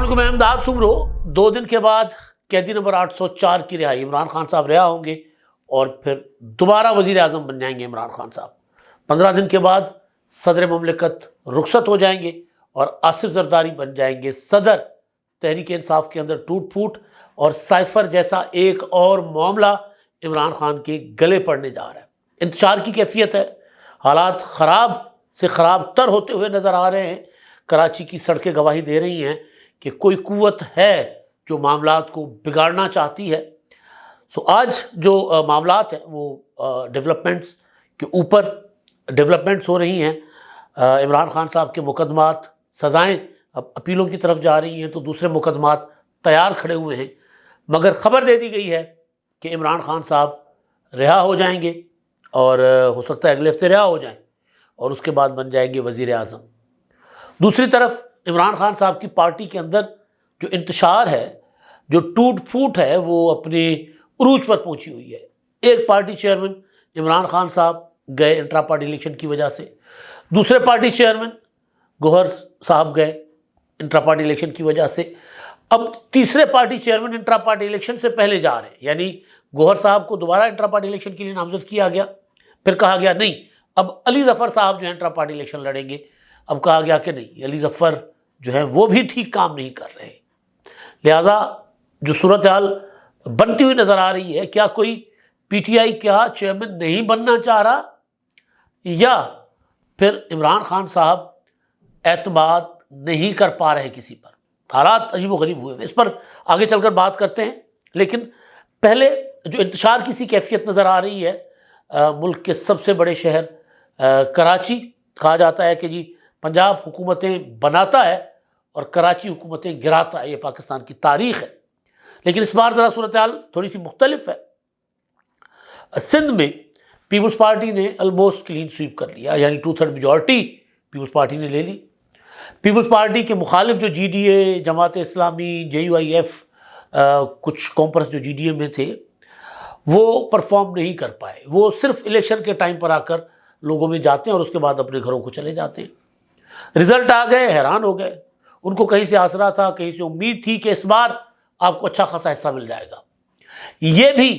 علیکم، میں امداد سمرو۔ 2 دن کے بعد قیدی نمبر 804 کی رہائی، عمران خان صاحب رہا ہوں گے اور پھر دوبارہ وزیر اعظم بن جائیں گے عمران خان صاحب۔ 15 دن کے بعد صدر مملکت رخصت ہو جائیں گے اور آصف زرداری بن جائیں گے صدر۔ تحریک انصاف کے اندر ٹوٹ پھوٹ اور سائفر جیسا ایک اور معاملہ عمران خان کے گلے پڑنے جا رہا ہے۔ انتشار کی کیفیت ہے، حالات خراب سے خراب تر ہوتے ہوئے نظر آ رہے ہیں۔ کراچی کی سڑکیں گواہی دے رہی ہیں کہ کوئی قوت ہے جو معاملات کو بگاڑنا چاہتی ہے۔ آج جو معاملات ہیں وہ ڈیولپمنٹس کے اوپر ڈیولپمنٹس ہو رہی ہیں۔ عمران خان صاحب کے مقدمات، سزائیں اب اپیلوں کی طرف جا رہی ہیں تو دوسرے مقدمات تیار کھڑے ہوئے ہیں، مگر خبر دے دی گئی ہے کہ عمران خان صاحب رہا ہو جائیں گے اور ہو سکتا ہے اگلے ہفتے رہا ہو جائیں اور اس کے بعد بن جائیں گے وزیر اعظم۔ دوسری طرف عمران خان صاحب کی پارٹی کے اندر جو انتشار ہے، جو ٹوٹ پھوٹ ہے، وہ اپنے عروج پر پہنچی ہوئی ہے۔ ایک پارٹی چیئرمین عمران خان صاحب گئے انٹرا پارٹی الیکشن کی وجہ سے، دوسرے پارٹی چیئرمین گوہر صاحب گئے انٹرا پارٹی الیکشن کی وجہ سے۔ اب تیسرے party chairman intra party election سے پہلے جا رہے ہیں، یعنی گوہر صاحب کو دوبارہ انٹرا پارٹی الیکشن کے لیے نامزد کیا گیا، پھر کہا گیا نہیں اب علی ظفر صاحب جو ہے انٹرا پارٹی الیکشن لڑیں گے۔ اب کہا گیا کہ نہیں، علی ظفر جو ہے وہ بھی ٹھیک کام نہیں کر رہے، لہذا جو صورتحال بنتی ہوئی نظر آ رہی ہے، کیا کوئی پی ٹی آئی کیا چیئرمین نہیں بننا چاہ رہا، یا پھر عمران خان صاحب اعتماد نہیں کر پا رہے کسی پر۔ حالات عجیب و غریب ہوئے، اس پر آگے چل کر بات کرتے ہیں، لیکن پہلے جو انتشار کی سی کیفیت نظر آ رہی ہے ملک کے سب سے بڑے شہر کراچی، کہا جاتا ہے کہ جی پنجاب حکومتیں بناتا ہے اور کراچی حکومتیں گراتا ہے، یہ پاکستان کی تاریخ ہے۔ لیکن اس بار ذرا صورتحال تھوڑی سی مختلف ہے۔ سندھ میں پیپلز پارٹی نے آلموسٹ کلین سویپ کر لیا، یعنی 2/3 میجورٹی پیپلز پارٹی نے لے لی۔ پیپلز پارٹی کے مخالف جو G D A, Jamaat Islami, J you I F, کچھ کامپرس جو جی ڈی اے میں تھے، وہ پرفارم نہیں کر پائے۔ وہ صرف الیکشن کے ٹائم پر آ کر لوگوں میں جاتے ہیں اور اس کے بعد اپنے گھروں کو چلے جاتے ہیں۔ رزلٹ آ گئے، حیران ہو گئے۔ ان کو کہیں سے آسرا تھا، کہیں سے امید تھی کہ اس بار آپ کو اچھا خاصا حصہ مل جائے گا۔ یہ بھی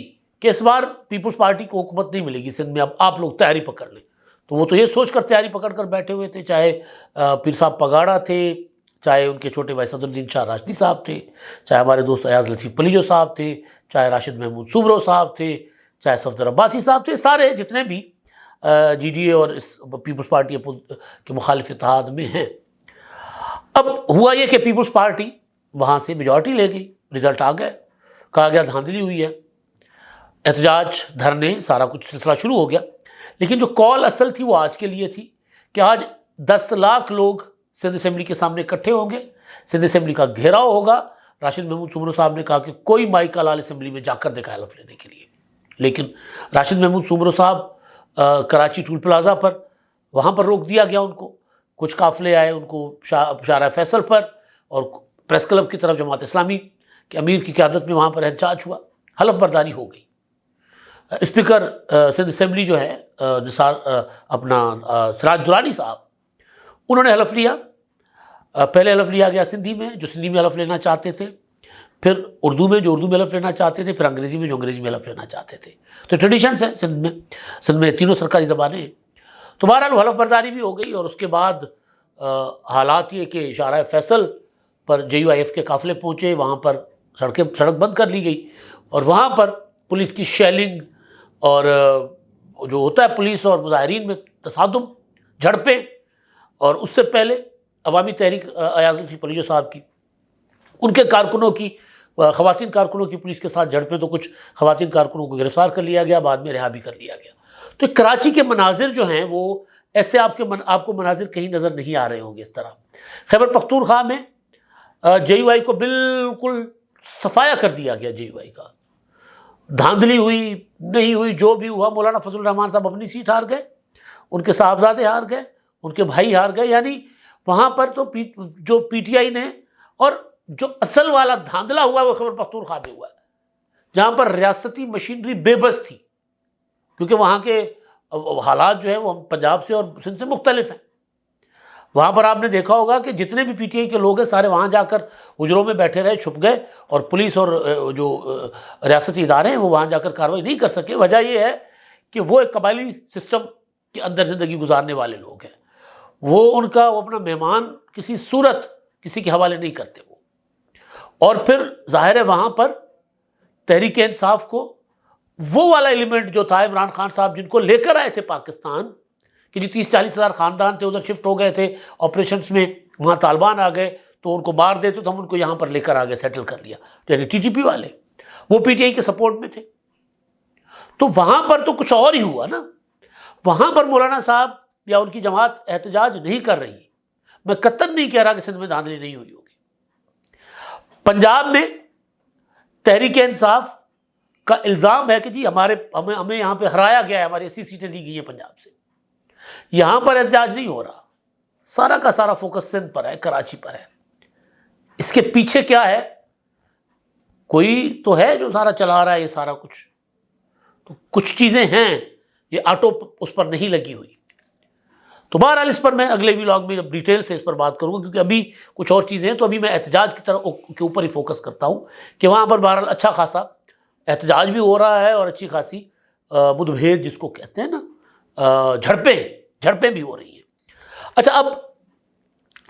کہ اس بار پیپلز پارٹی کو حکومت نہیں ملے گی سندھ میں، اب آپ لوگ تیاری پکڑ لیں۔ تو وہ تو یہ سوچ کر تیاری پکڑ کر بیٹھے ہوئے تھے، چاہے پیر صاحب پگاڑا تھے، چاہے ان کے چھوٹے بھائی صدر الدین شاہ راشدی صاحب تھے، چاہے ہمارے دوست ایاز لطیف پلیجو صاحب تھے، چاہے راشد محمود سمرو صاحب تھے، چاہے صفدر عباسی صاحب تھے، سارے جتنے بھی جی ڈی اے اور اس پیپلز پارٹی کے مخالف اتحاد میں ہیں۔ اب ہوا یہ کہ پیپلز پارٹی وہاں سے میجورٹی لے گئی، رزلٹ آ گئے، کہا گیا دھاندلی ہوئی ہے، احتجاج، دھرنے، سارا کچھ سلسلہ شروع ہو گیا۔ لیکن جو کال اصل تھی وہ آج کے لیے تھی کہ آج 10 لاکھ لوگ سندھ اسمبلی کے سامنے اکٹھے ہوں گے، سندھ اسمبلی کا گھیراؤ ہوگا۔ راشد محمود سمرو صاحب نے کہا کہ کوئی مائی کا لال اسمبلی میں جا کر دکھائے حلف لینے کے لیے، لیکن راشد محمود سمرو صاحب کراچی ٹول پلازا پر وہاں پر روک دیا گیا ان کو۔ کچھ قافلے آئے ان کو شارع فیصل پر، اور پریس کلب کی طرف جماعت اسلامی کے امیر کی قیادت میں وہاں پر احتجاج ہوا، حلف برداری ہو گئی۔ اسپیکر سندھ اسمبلی جو ہے نثار اپنا سراج درانی صاحب، انہوں نے حلف لیا۔ پہلے حلف لیا گیا سندھی میں، جو سندھی میں حلف لینا چاہتے تھے، پھر اردو میں جو اردو میں حلف لینا چاہتے تھے، پھر انگریزی میں جو انگریزی میں حلف لینا چاہتے تھے۔ تو ٹریڈیشنس ہیں سندھ میں تینوں سرکاری زبانیں ہیں۔ تو بہرحال حلف برداری بھی ہو گئی، اور اس کے بعد حالات یہ کہ شارع فیصل پر جے یو آئی ایف کے قافلے پہنچے، وہاں پر سڑک بند کر لی گئی، اور وہاں پر پولیس کی شیلنگ اور جو ہوتا ہے پولیس اور مظاہرین میں تصادم، جھڑپیں، اور اس سے پہلے عوامی تحریک ایاز لطیف پلیجو صاحب کی، ان کے کارکنوں کی، خواتین کارکنوں کی پولیس کے ساتھ جھڑپیں، تو کچھ خواتین کارکنوں کو گرفتار کر لیا گیا، بعد میں رہا بھی کر لیا گیا۔ تو کراچی کے مناظر جو ہیں وہ ایسے آپ کو مناظر کہیں نظر نہیں آ رہے ہوں گے اس طرح۔ خیبر پختونخوا میں جے یو آئی کو بالکل صفایا کر دیا گیا، جے یو آئی کا، دھاندلی ہوئی نہیں ہوئی، جو بھی ہوا، مولانا فضل الرحمان صاحب اپنی سیٹ ہار گئے، ان کے صاحبزادے ہار گئے، ان کے بھائی ہار گئے، یعنی وہاں پر تو جو پی ٹی آئی نے، اور جو اصل والا دھاندلا ہوا وہ خیبر پختونخوا میں ہوا ہے، جہاں پر ریاستی مشینری بے بس تھی، کیونکہ وہاں کے حالات جو ہیں وہ پنجاب سے اور سندھ سے مختلف ہیں۔ وہاں پر آپ نے دیکھا ہوگا کہ جتنے بھی پی ٹی آئی کے لوگ ہیں سارے وہاں جا کر حجروں میں بیٹھے رہے، چھپ گئے، اور پولیس اور جو ریاستی ادارے ہیں وہ وہاں جا کر کارروائی نہیں کر سکے۔ وجہ یہ ہے کہ وہ ایک قبائلی سسٹم کے اندر زندگی گزارنے والے لوگ ہیں، وہ اپنا مہمان کسی صورت کسی کے حوالے نہیں کرتے وہ۔ اور پھر ظاہر ہے وہاں پر تحریک انصاف کو وہ والا ایلیمنٹ جو تھا، عمران خان صاحب جن کو لے کر آئے تھے پاکستان، کہ جو 30-40 ہزار خاندان تھے ادھر شفٹ ہو گئے تھے آپریشنز میں، وہاں طالبان آ گئے تو ان کو مار دیتے تو ہم ان کو یہاں پر لے کر آ گئے، سیٹل کر لیا، یعنی ٹی ٹی پی والے، وہ پی ٹی آئی کے سپورٹ میں تھے۔ تو وہاں پر تو کچھ اور ہی ہوا نا، وہاں پر مولانا صاحب یا ان کی جماعت احتجاج نہیں کر رہی۔ میں قطعاً نہیں کہہ رہا کہ سندھ میں دھاندلی نہیں ہوئی ہوگی۔ پنجاب میں تحریک انصاف کا الزام ہے کہ جی ہمیں یہاں پہ ہرایا گیا ہے، ہماری 80 سیٹیں لی گئی ہیں پنجاب سے۔ یہاں پر احتجاج نہیں ہو رہا، سارا کا سارا فوکس سندھ پر ہے، کراچی پر ہے۔ اس کے پیچھے کیا ہے؟ کوئی تو ہے جو سارا چلا رہا ہے یہ سارا کچھ، تو کچھ چیزیں ہیں، یہ آٹو اس پر نہیں لگی ہوئی۔ تو بہرحال اس پر میں اگلے ولاگ میں جب ڈیٹیل سے اس پر بات کروں گا، کیونکہ ابھی کچھ اور چیزیں ہیں، تو ابھی میں احتجاج کی طرف کے اوپر ہی فوکس کرتا ہوں کہ وہاں پر بہرحال اچھا خاصا احتجاج بھی ہو رہا ہے اور اچھی خاصی بدھ بھید جس کو کہتے ہیں نا، جھڑپیں بھی ہو رہی ہیں۔ اچھا، اب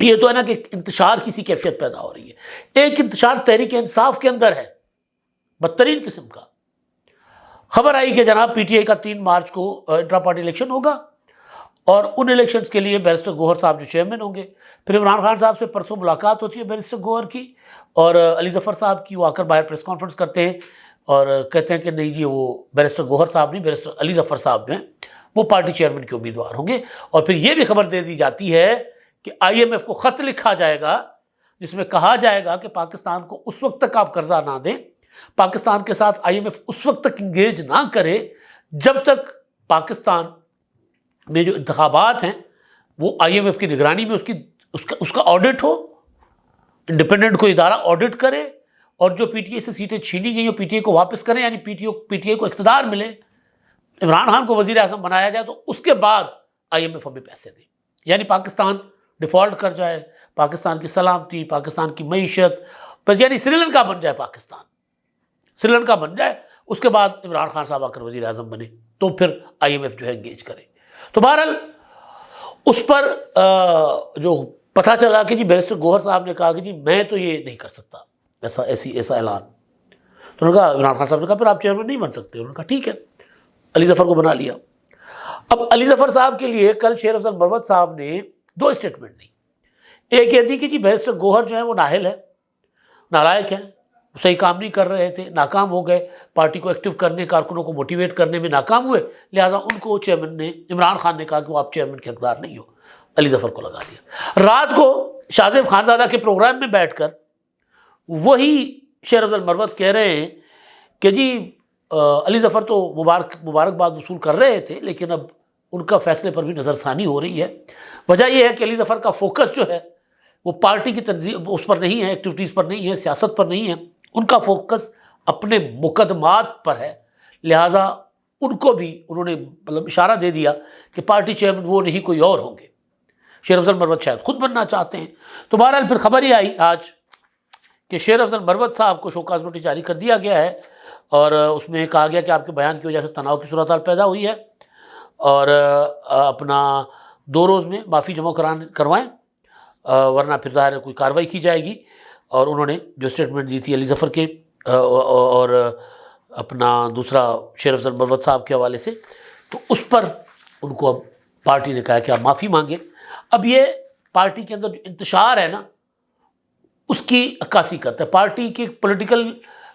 یہ تو ہے نا کہ انتشار کسی کیفیت پیدا ہو رہی ہے۔ ایک انتشار تحریک انصاف کے اندر ہے بدترین قسم کا۔ خبر آئی کہ جناب پی ٹی آئی کا 3 مارچ کو انٹرا پارٹی الیکشن ہوگا، اور ان الیکشنز کے لیے بیرسٹر گوہر صاحب جو چیئرمین ہوں گے۔ پھر عمران خان صاحب سے پرسوں ملاقات ہوتی ہے بیرسٹر گوہر کی اور علی ظفر صاحب کی، وہ آ کر باہر پریس کانفرنس کرتے ہیں اور کہتے ہیں کہ نہیں جی وہ بیرسٹر گوہر صاحب نہیں، بیرسٹر علی ظفر صاحب جو ہیں وہ پارٹی چیئرمین کے امیدوار ہوں گے۔ اور پھر یہ بھی خبر دے دی جاتی ہے کہ آئی ایم ایف کو خط لکھا جائے گا جس میں کہا جائے گا کہ پاکستان کو اس وقت تک آپ قرضہ نہ دیں، پاکستان کے ساتھ آئی ایم ایف اس وقت تک انگیج نہ کرے جب تک پاکستان میں جو انتخابات ہیں وہ آئی ایم ایف کی نگرانی میں اس کا آڈٹ ہو، انڈیپینڈنٹ کوئی ادارہ آڈٹ کرے، اور جو پی ٹی آئی سے سیٹیں چھینی گئی ہیں پی ٹی آئی کو واپس کریں، یعنی پی ٹی آئی کو اقتدار ملے، عمران خان کو وزیر اعظم بنایا جائے، تو اس کے بعد آئی ایم ایف ہمیں پیسے دے، یعنی پاکستان ڈیفالٹ کر جائے، پاکستان کی سلامتی، پاکستان کی معیشت، یعنی سری لنکا بن جائے، پاکستان سری لنکا بن جائے، اس کے بعد عمران خان صاحب آ کر وزیر اعظم بنے، تو پھر آئی ایم ایف جو ہے انگیج کرے۔ تو بہرحال اس پر جو پتہ چلا کہ جی بیرسٹر گوہر صاحب نے کہا کہ جی میں تو یہ نہیں کر سکتا ایسا اعلان، تو انہوں نے کہا، عمران خان صاحب نے کہا پھر آپ چیئرمین نہیں بن سکتے۔ انہوں نے کہا ٹھیک ہے، علی ظفر کو بنا لیا۔ اب علی ظفر صاحب کے لیے کل شیر افضل مروت صاحب نے 2 اسٹیٹمنٹ دی۔ ایک یہ تھی کہ جی بیرسٹر گوہر جو ہے وہ نااہل ہے، نالائق ہے، صحیح کام نہیں کر رہے تھے، ناکام ہو گئے، پارٹی کو ایکٹیو کرنے، کارکنوں کو موٹیویٹ کرنے میں ناکام ہوئے، لہٰذا ان کو چیئرمین نے، عمران خان نے کہا کہ وہ آپ چیئرمین کے حقدار نہیں ہو، علی ظفر کو لگا دیا۔ رات کو شاہ زیب خانزادہ کے پروگرام میں بیٹھ کر وہی شیر افضل مروت کہہ رہے ہیں کہ جی علی ظفر تو مبارکباد وصول کر رہے تھے، لیکن اب ان کا فیصلے پر بھی نظر ثانی ہو رہی ہے۔ وجہ یہ ہے کہ علی ظفر کا فوکس جو ہے وہ پارٹی کی تنظیم اس پر نہیں ہے، ایکٹیویٹیز پر نہیں ہے، سیاست پر نہیں ہے، ان کا فوکس اپنے مقدمات پر ہے، لہٰذا ان کو بھی انہوں نے اشارہ دے دیا کہ پارٹی چیئرمین وہ نہیں کوئی اور ہوں گے، شیر افضل مروت شاید خود بننا چاہتے ہیں۔ تو بہرحال پھر خبر ہی آئی آج کہ شیر افضل مروت صاحب کو شوکاز نوٹس جاری کر دیا گیا ہے، اور اس میں کہا گیا کہ آپ کے بیان کی وجہ سے تناؤ کی صورتحال پیدا ہوئی ہے، اور اپنا 2 روز میں معافی جمع کروائیں، ورنہ پھر ظاہر ہے کوئی کارروائی کی جائے گی۔ اور انہوں نے جو اسٹیٹمنٹ دی تھی علی ظفر کے اور اپنا دوسرا شیر افضل مروت صاحب کے حوالے سے، تو اس پر ان کو اب پارٹی نے کہا کہ آپ معافی مانگیں۔ اب یہ پارٹی کے اندر جو انتشار ہے نا اس کی عکاسی کرتا ہے۔ پارٹی کے پولیٹیکل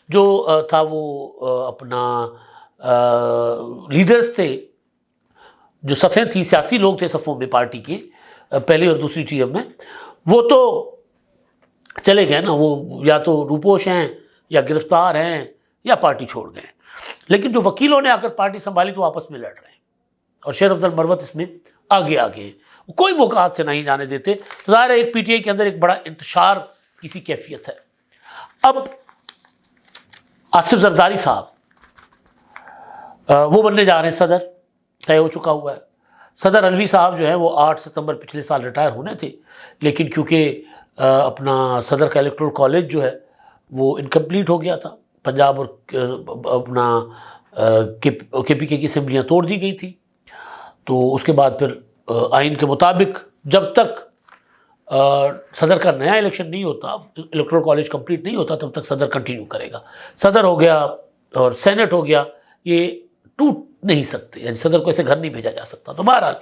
جو تھا وہ اپنا لیڈرز تھے، جو صفیں تھیں، سیاسی لوگ تھے صفوں میں پارٹی کے پہلی اور دوسری ٹیم میں، وہ تو چلے گئے نا، وہ یا تو روپوش ہیں یا گرفتار ہیں یا پارٹی چھوڑ گئے، لیکن جو وکیلوں نے آ کر پارٹی سنبھالی تو آپس میں لڑ رہے ہیں، اور شیر افضل مروت اس میں آگے ہیں، کوئی موقعات سے نہیں جانے دیتے۔ ظاہر ہے ایک پی ٹی آئی کے اندر ایک بڑا انتشار کسی کیفیت ہے۔ اب آصف زرداری صاحب وہ بننے جا رہے ہیں صدر، طے ہو چکا ہوا ہے۔ صدر علوی صاحب جو ہیں وہ 8 ستمبر پچھلے سال ریٹائر ہونے تھے، لیکن کیونکہ اپنا صدر کا الیکٹورل کالج جو ہے وہ انکمپلیٹ ہو گیا تھا، پنجاب اور اپنا کے پی کے کی اسمبلیاں توڑ دی گئی تھیں، تو اس کے بعد پھر آئین کے مطابق جب تک صدر کا نیا الیکشن نہیں ہوتا، الیکٹورل کالج کمپلیٹ نہیں ہوتا، تب تک صدر کنٹینیو کرے گا۔ صدر ہو گیا اور سینٹ ہو گیا، یہ ٹوٹ نہیں سکتے، یعنی صدر کو ایسے گھر نہیں بھیجا جا سکتا۔ تو بہرحال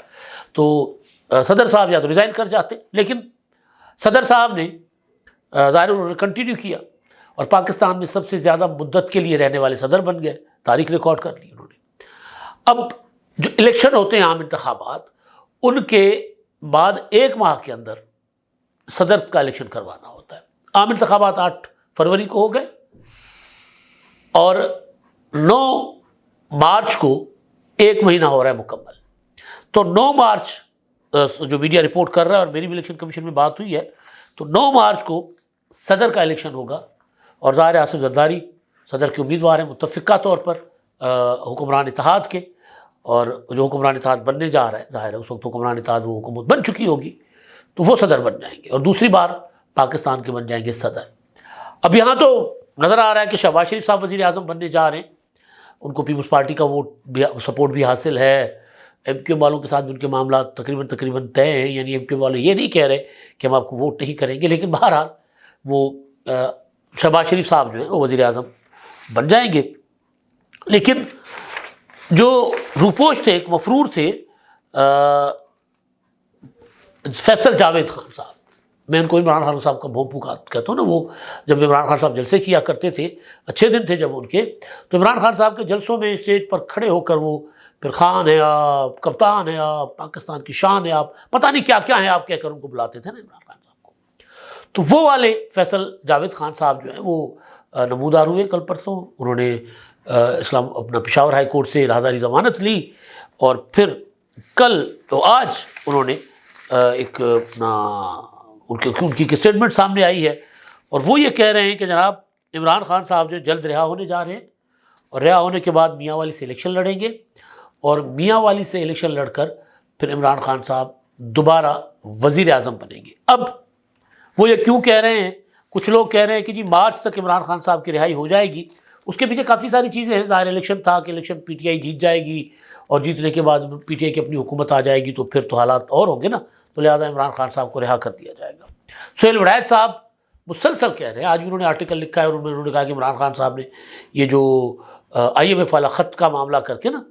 تو صدر صاحب یا تو ریزائن کر جاتے، لیکن صدر صاحب نے ظاہر انہوں نے کنٹینیو کیا اور پاکستان میں سب سے زیادہ مدت کے لیے رہنے والے صدر بن گئے، تاریخ ریکارڈ کر لی انہوں نے۔ اب جو الیکشن ہوتے ہیں عام انتخابات، ان کے بعد 1 ماہ کے اندر صدر کا الیکشن کروانا ہوتا ہے۔ عام انتخابات 8 فروری کو ہو گئے اور 9 مارچ کو 1 مہینہ ہو رہا ہے مکمل۔ تو 9 مارچ جو میڈیا رپورٹ کر رہا ہے اور میری بھی الیکشن کمیشن میں بات ہوئی ہے، تو 9 مارچ کو صدر کا الیکشن ہوگا اور ظاہر آصف زرداری صدر کے امیدوار ہیں متفقہ طور پر حکمران اتحاد کے، اور جو حکمران اتحاد بننے جا رہا ہے، ظاہر ہے اس وقت حکمران اتحاد وہ حکومت بن چکی ہوگی، تو وہ صدر بن جائیں گے اور دوسری بار پاکستان کے بن جائیں گے صدر۔ اب یہاں تو نظر آ رہا ہے کہ شہباز شریف صاحب وزیر اعظم بننے جا رہے ہیں، ان کو پیپلز پارٹی کا ووٹ بھی سپورٹ بھی حاصل ہے، ایم کیو والوں کے ساتھ بھی ان کے معاملات تقریباً طے ہیں، یعنی ایم کیو والے یہ نہیں کہہ رہے کہ ہم آپ کو ووٹ نہیں کریں گے، لیکن بہرحال وہ شہباز شریف صاحب جو ہیں وہ وزیر اعظم بن جائیں گے۔ لیکن جو روپوش تھے، ایک مفرور تھے فیصل جاوید خان صاحب، میں ان کو عمران خان صاحب کا بھونپو کہتا ہوں نا، وہ جب عمران خان صاحب جلسے کیا کرتے تھے، اچھے دن تھے جب ان کے، تو عمران خان صاحب کے جلسوں میں اسٹیج پر کھڑے ہو کر وہ پھر خان ہے آپ، کپتان ہے آپ، پاکستان کی شان ہے آپ، پتہ نہیں کیا کیا ہیں آپ کہہ کر ان کو بلاتے تھے نا عمران خان صاحب کو۔ تو وہ والے فیصل جاوید خان صاحب جو ہیں وہ نمودار ہوئے کل پرسوں، انہوں نے اپنا پشاور ہائی کورٹ سے راہداری ضمانت لی، اور پھر کل تو آج انہوں نے ایک اپنا ان کی اسٹیٹمنٹ سامنے آئی ہے، اور وہ یہ کہہ رہے ہیں کہ جناب عمران خان صاحب جو جلد رہا ہونے جا رہے ہیں، اور رہا ہونے کے بعد میاں والی سے الیکشن لڑیں گے، اور میاں والی سے الیکشن لڑ کر پھر عمران خان صاحب دوبارہ وزیر اعظم بنیں گے۔ اب وہ یہ کیوں کہہ رہے ہیں؟ کچھ لوگ کہہ رہے ہیں کہ جی مارچ تک عمران خان صاحب کی رہائی ہو جائے گی، اس کے پیچھے کافی ساری چیزیں ہیں، ظاہر الیکشن تھا کہ الیکشن پی ٹی آئی جیت جائے گی، اور جیتنے کے بعد پی ٹی آئی کی اپنی حکومت آ جائے گی، تو پھر تو حالات اور ہوں گے نا، تو لہٰذا عمران خان صاحب کو رہا کر دیا جائے گا۔ سہیل وڑائچ صاحب مسلسل کہہ رہے ہیں، آج بھی انہوں نے آرٹیکل لکھا ہے اور انہوں نے کہا کہ عمران خان صاحب نے یہ جو آئی ایم ایف والا خط کا معاملہ کر کے نا،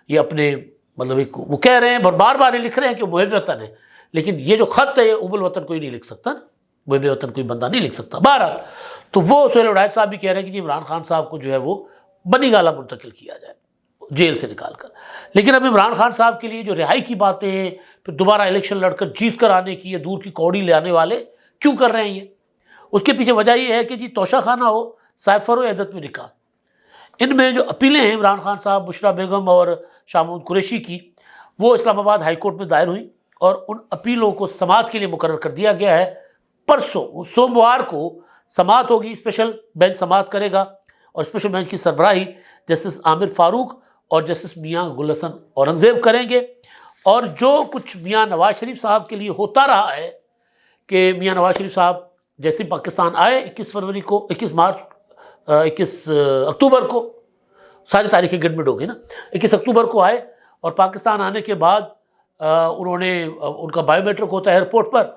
یہ اپنے مطلب ایک وہ کہہ رہے ہیں، بار بار لکھ رہے ہیں کہ وہ محب وطن ہے، لیکن یہ جو خط ہے یہ ام الوطن کوئی نہیں لکھ سکتا نا، محب وطن کوئی بندہ نہیں لکھ سکتا۔ بہرحال تو وہ سہیل وڑائچ صاحب بھی کہہ رہے ہیں کہ جی عمران خان صاحب کو جو ہے وہ بنی گالہ منتقل کیا جائے جیل سے نکال کر، لیکن اب عمران خان صاحب کے لیے جو رہائی کی باتیں ہیں، پھر دوبارہ الیکشن لڑ کر جیت کر آنے کی، یہ دور کی کوڑی لے آنے والے کیوں کر رہے ہیں یہ؟ اس کے پیچھے وجہ یہ ہے کہ جی توشہ خانہ ہو، سائفر ہو، عدت میں نکاح، ان میں جو اپیلیں ہیں عمران خان صاحب، بشرا بیگم اور شاہ محمود قریشی کی، وہ اسلام آباد ہائی کورٹ میں دائر ہوئیں، اور ان اپیلوں کو سماعت کے لیے مقرر کر دیا گیا ہے۔ پرسوں سوموار کو سماعت ہوگی، اسپیشل بینچ سماعت کرے گا، اور اسپیشل بینچ کی سربراہی جسٹس عامر فاروق اور جسٹس میاں گل حسن اورنگزیب کریں گے، اور جو کچھ میاں نواز شریف صاحب کے لیے ہوتا رہا ہے کہ میاں نواز شریف صاحب جیسے پاکستان آئے 21 اکتوبر کو، ساری تاریخیں گڈمڈ ہو گئی نا، 21 اکتوبر کو آئے، اور پاکستان آنے کے بعد انہوں نے ان کا بائیو میٹرک ہوتا ہے ایئرپورٹ پر،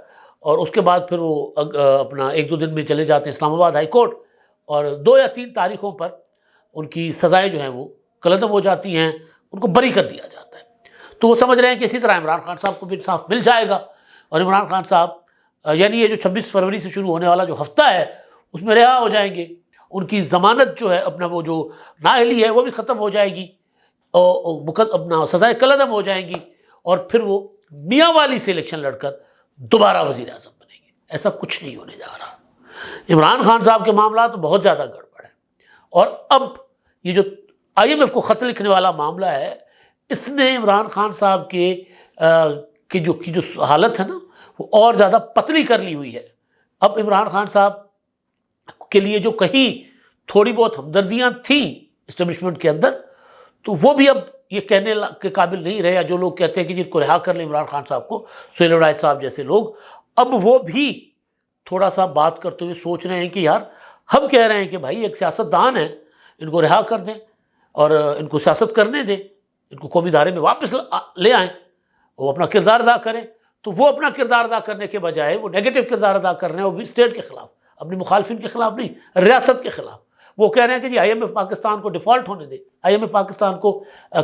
اور اس کے بعد پھر وہ اپنا 1-2 دن میں چلے جاتے ہیں اسلام آباد ہائی کورٹ، اور 2 یا 3 تاریخوں پر ان کی سزائیں جو ہیں وہ کلعدم ہو جاتی ہیں، ان کو بری کر دیا جاتا ہے۔ تو وہ سمجھ رہے ہیں کہ اسی طرح عمران خان صاحب کو بھی انصاف مل جائے گا، اور عمران خان صاحب یعنی یہ جو 26 فروری سے شروع ہونے والا جو ہفتہ ہے اس میں رہا ہو جائیں گے، ان کی ضمانت جو ہے اپنا وہ جو نااہلی ہے وہ بھی ختم ہو جائے گی، اور اپنا سزائیں کلعدم ہو جائیں گی، اور پھر وہ میاں والی سے الیکشن لڑ کر دوبارہ وزیر اعظم بنیں گے۔ ایسا کچھ نہیں ہونے جا رہا۔ عمران خان صاحب کے معاملات بہت زیادہ گڑبڑ ہیں، اور اب یہ جو آئی ایم ایف کو خط لکھنے والا معاملہ ہے، اس نے عمران خان صاحب کی جو حالت ہے نا وہ اور زیادہ پتلی کر لی ہوئی ہے۔ اب عمران خان صاحب کے لیے جو کہیں تھوڑی بہت ہمدردیاں تھیں اسٹیبلشمنٹ کے اندر، تو وہ بھی اب یہ کہنے کے قابل نہیں رہے، یا جو لوگ کہتے ہیں کہ جن کو رہا کر لیں عمران خان صاحب کو، سہیل عنایت صاحب جیسے لوگ، اب وہ بھی تھوڑا سا بات کرتے ہوئے سوچ رہے ہیں کہ یار ہم کہہ رہے ہیں کہ بھائی ایک سیاستدان ہے، ان کو رہا کر دیں اور ان کو سیاست کرنے دیں، ان کو قومی دھارے میں واپس لے آئیں، وہ اپنا کردار ادا کریں، تو وہ اپنا کردار ادا کرنے کے بجائے وہ نیگیٹو کردار ادا کر رہے ہیں، وہ بھی اسٹیٹ کے خلاف، اپنی مخالفین کے خلاف نہیں، ریاست کے خلاف۔ وہ کہہ رہے ہیں کہ جی IMF پاکستان کو ڈیفالٹ ہونے دے، IMF پاکستان کو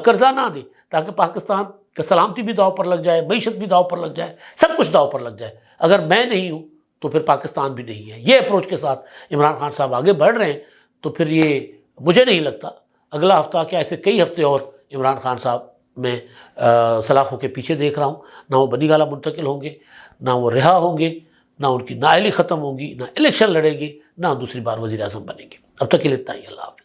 قرضہ نہ دے، تاکہ پاکستان کا سلامتی بھی داؤ پر لگ جائے، معیشت بھی داؤ پر لگ جائے، سب کچھ داؤ پر لگ جائے۔ اگر میں نہیں ہوں تو پھر پاکستان بھی نہیں ہے۔ یہ اپروچ کے ساتھ عمران خان صاحب آگے بڑھ رہے ہیں، تو پھر یہ مجھے نہیں لگتا اگلا ہفتہ کہ ایسے کئی ہفتے اور عمران خان صاحب میں سلاخوں کے پیچھے دیکھ رہا ہوں، نہ وہ بنی گالہ منتقل ہوں گے، نہ وہ رہا ہوں گے، نہ ان کی نااہلی ختم ہوگی، نہ الیکشن لڑیں گے، نہ دوسری بار وزیر اعظم بنیں گے۔ اب تک کے لیے اتنا ہی، اللہ حافظ۔